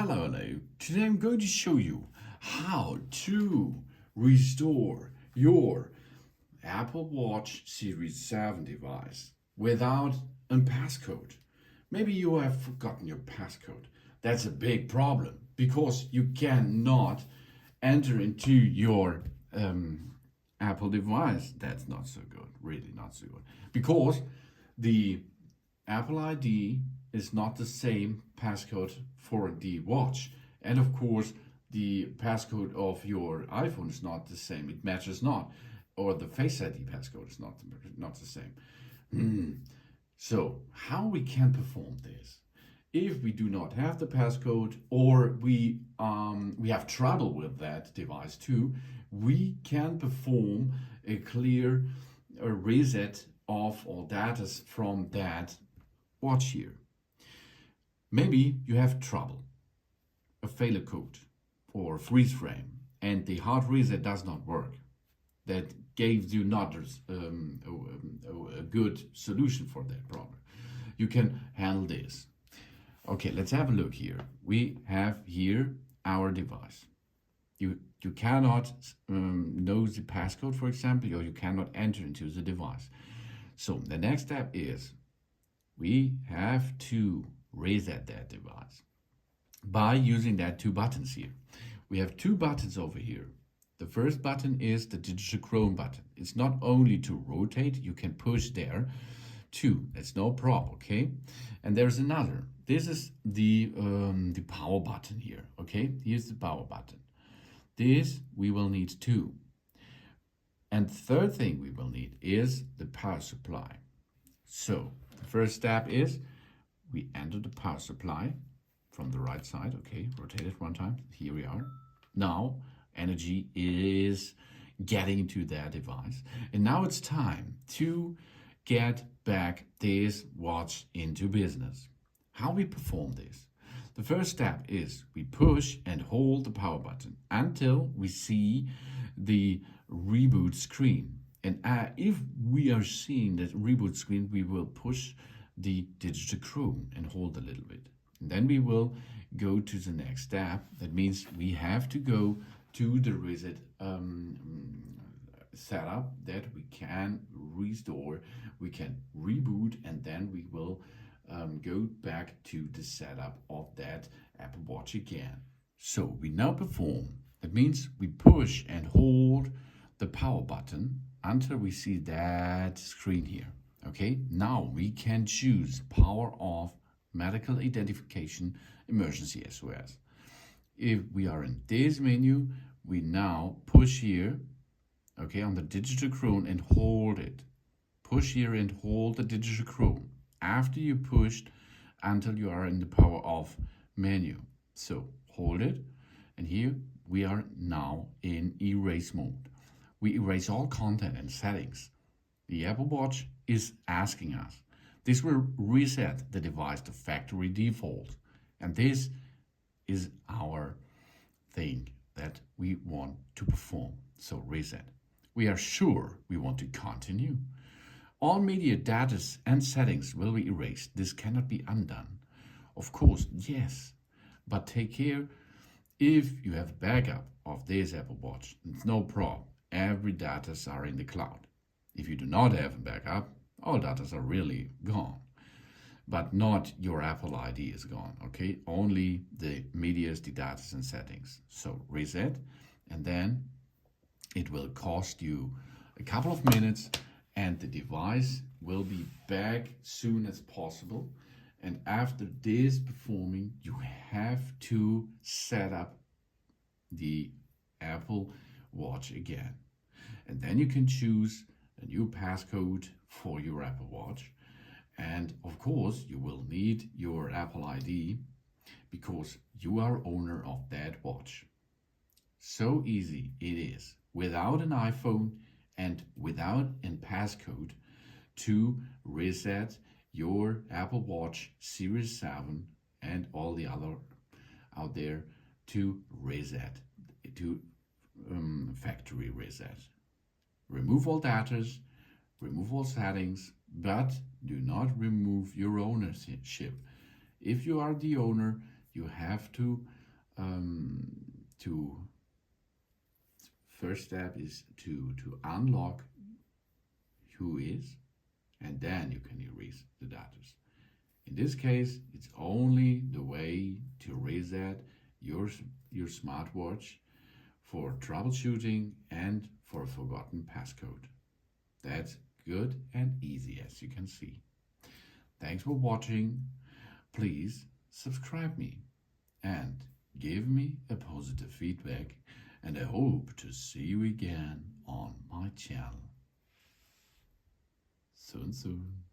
Hello. Today I'm going to show you how to restore your Apple Watch Series 7 device without a passcode. Maybe you have forgotten your passcode. That's a big problem because you cannot enter into your Apple device. That's not so good, really not so good. Because the Apple ID is not the same passcode for the watch. And of course, the passcode of your iPhone is not the same. It matches not. Or the Face ID passcode is not the same. So, how we can perform this? If we do not have the passcode or we have trouble with that device too, we can perform a clear reset of all data from that watch here. Maybe you have trouble, a failure code or freeze frame, and the hard reset does not work. That gives you not a good solution for that problem. You can handle this. Okay, let's have a look here. We have here our device. You cannot know the passcode, for example, or you cannot enter into the device. So the next step is we have to reset that device by using that two buttons here. We have two buttons over here. The first button is the digital Chrome button. It's not only to rotate, you can push there too. That's no problem, okay? And there's another. This is the power button here, okay? Here's the power button. This we will need two. And the third thing we will need is the power supply. So the first step is we enter the power supply from the right side. Okay, rotate it one time. Here we are. Now energy is getting into that device. And now it's time to get back this watch into business. How we perform this? The first step is we push and hold the power button until we see the reboot screen. And if we are seeing that reboot screen, we will push the digital Chrome and hold a little bit. And then we will go to the next step. That means we have to go to the reset setup that we can restore, we can reboot, and then we will go back to the setup of that Apple Watch again. So we now perform. That means we push and hold the power button until we see that screen here. Okay, now we can choose power off, medical identification, emergency SOS. If we are in this menu, we now push here, okay, on the digital Chrome and hold it. Push here and hold the digital Chrome after you pushed until you are in the power off menu. So hold it, and here we are now in erase mode. We erase all content and settings. The Apple Watch is asking us. This will reset the device to factory default. And this is our thing that we want to perform. So reset. We are sure we want to continue. All media data and settings will be erased. This cannot be undone. Of course, yes. But take care. If you have a backup of this Apple Watch, it's no problem. Every data are in the cloud. If you do not have a backup, all data are really gone. But not your Apple ID is gone, okay? Only the medias, the data and settings. So reset, and then it will cost you a couple of minutes and the device will be back soon as possible. And after this performing, you have to set up the Apple Watch again. And then you can choose a new passcode for your Apple Watch. And of course, you will need your Apple ID because you are owner of that watch. So easy it is, without an iPhone and without a passcode, to reset your Apple Watch Series 7 and all the other out there to reset, to factory reset. Remove all data, remove all settings, but do not remove your ownership. If you are the owner, you have to first step is to unlock who is, and then you can erase the data. In this case, it's only the way to reset your smartwatch for troubleshooting and for a forgotten passcode. That's good and easy, as you can see. Thanks for watching. Please subscribe me and give me a positive feedback, and I hope to see you again on my channel soon.